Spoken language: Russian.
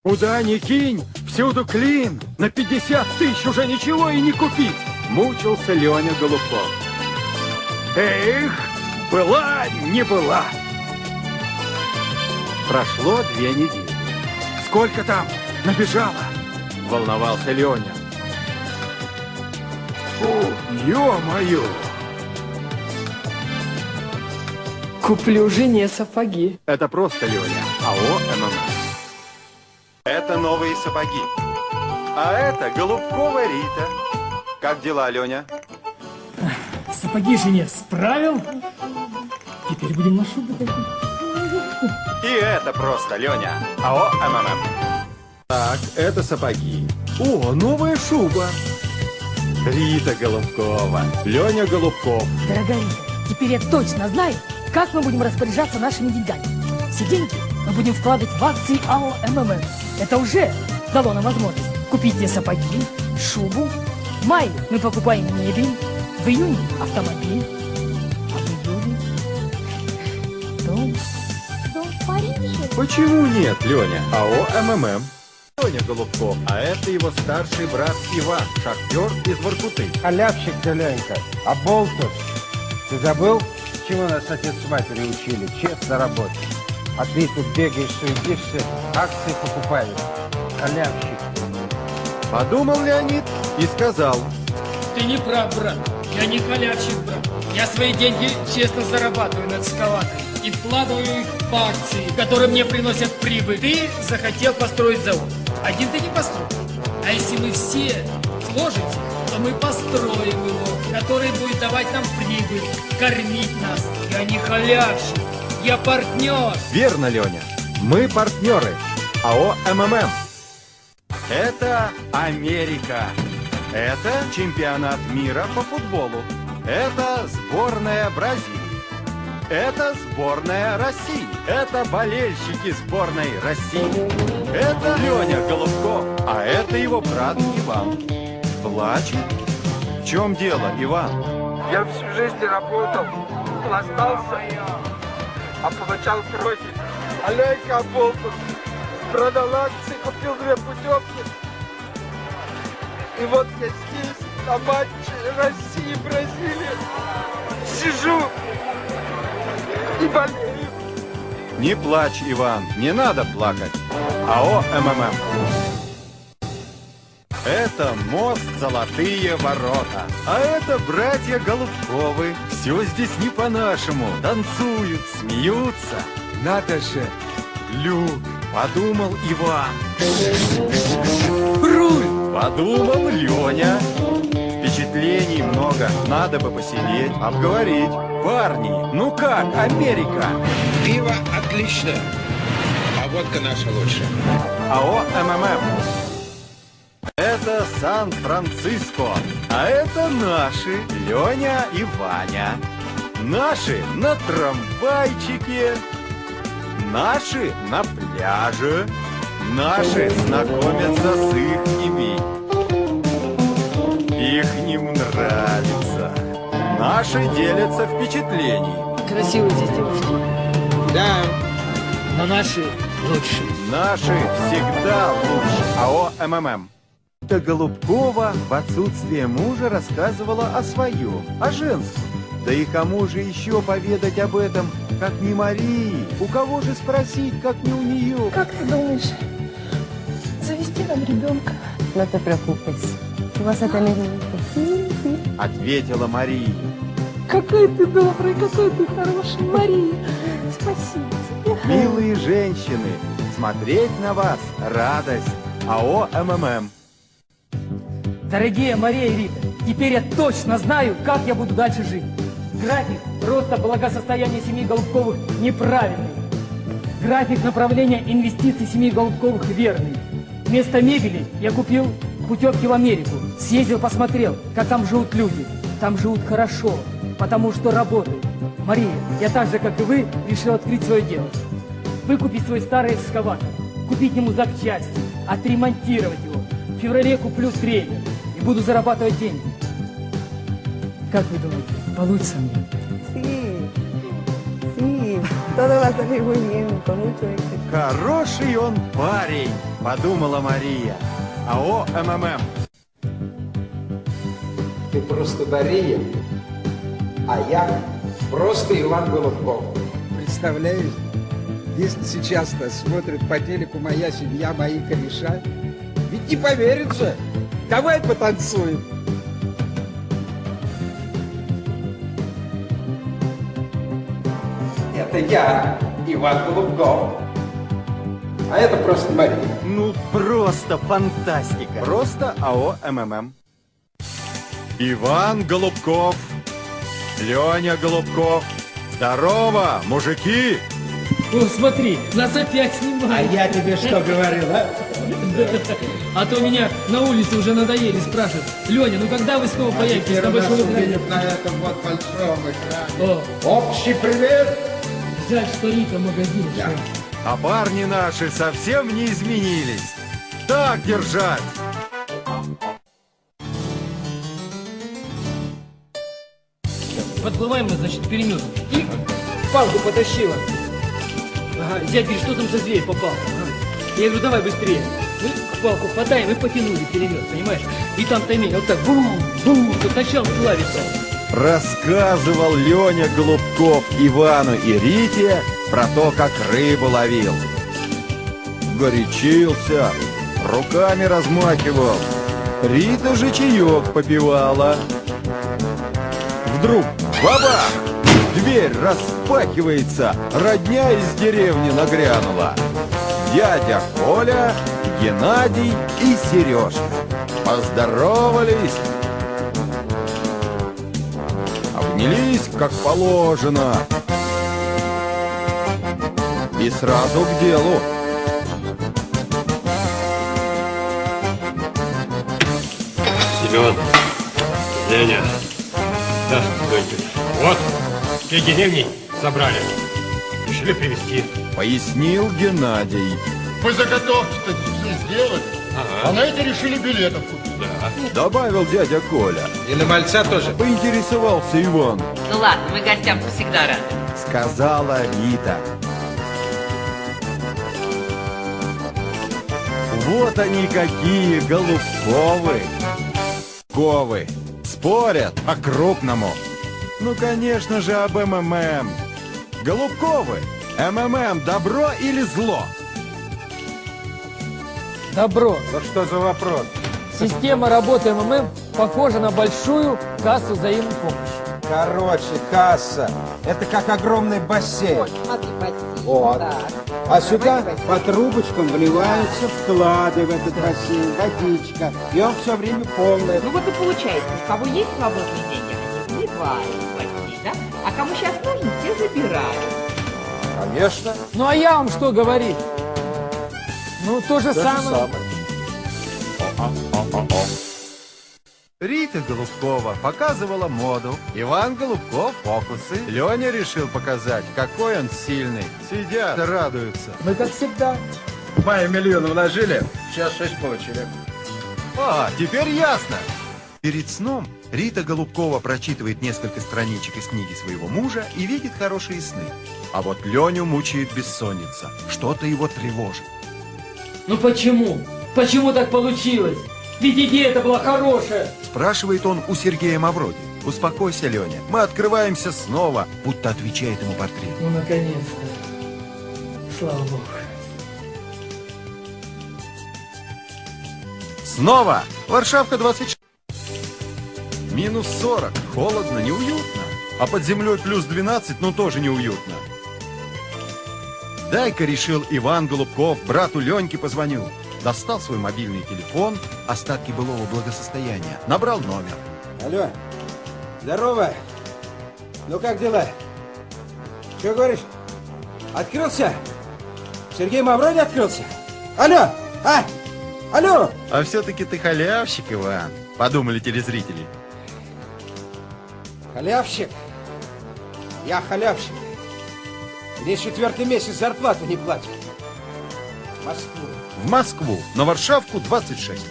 Куда ни кинь, всюду клин. На 50 тысяч уже ничего и не купить. Мучился Леня Голубков. Эх, была не была. Прошло 2 недели. Сколько там набежало? Волновался Леня. О, ё-моё! Куплю жене сапоги. Это просто Леня. АО МММ. Это новые сапоги. А это Голубкова Рита. Как дела, Леня? Сапоги жене справил. Теперь будем на шубу. И это просто Леня. АО МММ. Так, это сапоги. О, новая шуба. Рита Голубкова. Леня Голубков. Дорогая Рита, теперь я точно знаю, как мы будем распоряжаться нашими деньгами. Все деньги мы будем вкладывать в акции АО МММ. Это уже дало нам возможность купить мне сапоги, шубу. В мае мы покупаем мебель, в июне автомобиль, а в июле дом. Дом в Париже. Почему нет, Леня? АО МММ. Леня Голубков, а это его старший брат Иван, шахтер из Воркуты. Халявщик ты, Ленька, а болтус. Ты забыл, чему нас отец с матерью учили? Честно работать. А ты тут бегаешь, суетишься, акции покупаешь. Халявщик. Подумал Леонид и сказал. Ты не прав, брат. Я не халявщик, брат. Я свои деньги честно зарабатываю на экскаваторе и вкладываю их в акции, которые мне приносят прибыль. Ты захотел построить завод. Один ты не построишь. А если мы все сложимся, то мы построим его, который будет давать нам прибыль, кормить нас. Я не халявщик, я партнер. Верно, Леня. Мы партнеры. АО МММ. Это Америка. Это чемпионат мира по футболу. Это сборная Бразилии. Это сборная России. Это болельщики сборной России. Это Леня Голубков, а это его брат Иван. Плачет? В чем дело, Иван? Я всю жизнь работал, пластался, а получал профит. А Ленька Болтус продал акции, купил 2 путевки. И вот я здесь, на матче России-Бразилии, сижу и болею. Не плачь, Иван, не надо плакать. АО МММ. Это мост «Золотые ворота». А это братья Голубковы. Все здесь не по-нашему. Танцуют, смеются. Надо же. Люк, подумал Иван. Руль, подумал Леня. Впечатлений много. Надо бы посидеть, обговорить. Парни, ну как, Америка? Пиво отлично, а водка наша лучше. АО МММ. Это Сан-Франциско, а это наши, Леня и Ваня. Наши на трамвайчике, наши на пляже, наши знакомятся с ихними. Ихним нравится. Наши делятся впечатлениями. Красивые здесь девушки. Да, Но наши лучше. Наши всегда лучше. АО МММ. Да Голубкова в отсутствие мужа рассказывала о своем, о женском. Да и кому же еще поведать об этом, как не Марии? У кого же спросить, как не у нее? Как ты думаешь, завести нам ребенка? No te preocupes, tú vas a tener un hijo. Ответила Мария. Какой ты добрый, какой ты хороший, Мария. Спасибо тебе. Милые женщины, смотреть на вас радость. АО МММ. Дорогие Мария и Рита, теперь я точно знаю, как я буду дальше жить. График роста благосостояния семьи Голубковых неправильный. График направления инвестиций семьи Голубковых верный. Вместо мебели я купил путевки в Америку. Съездил, посмотрел, как там живут люди. Там живут хорошо, потому что работают. Мария, я так же, как и вы, решил открыть свое дело. Выкупить свой старый экскаватор, купить ему запчасти, отремонтировать его. В феврале куплю трейлер и буду зарабатывать деньги. Как вы думаете, получится мне? Sí, sí, todo va a salir muy bien, con mucho éxito. Хороший он парень. подумала Мария. АО МММ. Ты просто Мария, а я просто Иван Голубков. Представляешь, если сейчас нас смотрит по телеку моя семья, мои кореша, ведь не поверит же. Давай потанцуем. Это я, Иван Голубков. А это просто Мария. Ну, просто фантастика. Просто АО МММ. Иван Голубков, Леня Голубков. Здорово, мужики! О, смотри, нас опять А снимают. я тебе что говорил, а? А то меня на улице уже надоели спрашивать. Леня, ну когда вы снова появитесь на большом экране? На этом вот большом экране. О, Общий привет! жаль, что Рита в магазине. Да. А парни наши совсем не изменились. Так держать! Подплываем мы, значит, к перемету. И палку потащила. Ага, зять говорит, что там за зверь попал? Ага. Я говорю, давай быстрее. Мы палку хватаем и потянули перемет, понимаешь? И там таймень вот так, бум, тут начал плавиться. Рассказывал Леня Голубков Ивану и Рите про то, как рыбу ловил. Горячился, руками размахивал. Рита же чаек попивала. Вдруг бабах! Дверь распахивается, родня из деревни нагрянула. Дядя Коля, Геннадий и Сережка поздоровались, обнялись как положено и сразу к делу. Семен, Леня, да, Ленька, вот, те деревни собрали, решили привезти. Пояснил Геннадий. Мы заготовки-то все сделали, а на это решили билетов купить. Да. Добавил дядя Коля. И на мальца тоже. Поинтересовался Иван. Ну ладно, мы гостям всегда рады. Сказала Рита. Вот они какие, Голубковы. Ковы. Спорят по-крупному. Ну, конечно же, об МММ. Голубковы. МММ добро или зло? Добро. Ну что за вопрос? Система работы МММ похожа на большую кассу взаимной помощи. Короче, касса. Это как огромный бассейн. Вот. А сюда по трубочкам вливаются вклады в этот бассейн, водичка. И он все время полный. Ну вот и получается, у кого есть свободные деньги, они вливают платить, да? А кому сейчас нужно, те забирают. Конечно. Ну а я вам что говорить? Ну то же самое. Рита Голубкова показывала моду, Иван Голубков фокусы. Леня решил показать, какой он сильный. Сидят, радуются. Мы как всегда. Пару миллионов вложили, сейчас 6 получили. А, теперь ясно. Перед сном Рита Голубкова прочитывает несколько страничек из книги своего мужа и видит хорошие сны. А вот Леню мучает бессонница. Что-то его тревожит. Ну почему? Почему так получилось? Ведь идея это была хорошая. Спрашивает он у Сергея Мавроди. Успокойся, Леня. Мы открываемся снова, будто отвечает ему портрет. Ну, наконец-то. Слава Богу. Снова! Варшавка 26. Минус 40. Холодно, неуютно. А под землей плюс 12, ну тоже неуютно. Дай-ка, решил Иван Голубков, брату Леньке позвоню. Достал свой мобильный телефон, остатки былого благосостояния. Набрал номер. Алло, здорово. Ну как дела? Что говоришь? Открылся? Сергей Мавроди открылся? Алло, алло. А все-таки ты халявщик, Иван, подумали телезрители. Халявщик? Я халявщик. Мне 4-й месяц зарплату не платят. В Москву. В Москву, на Варшавку 26.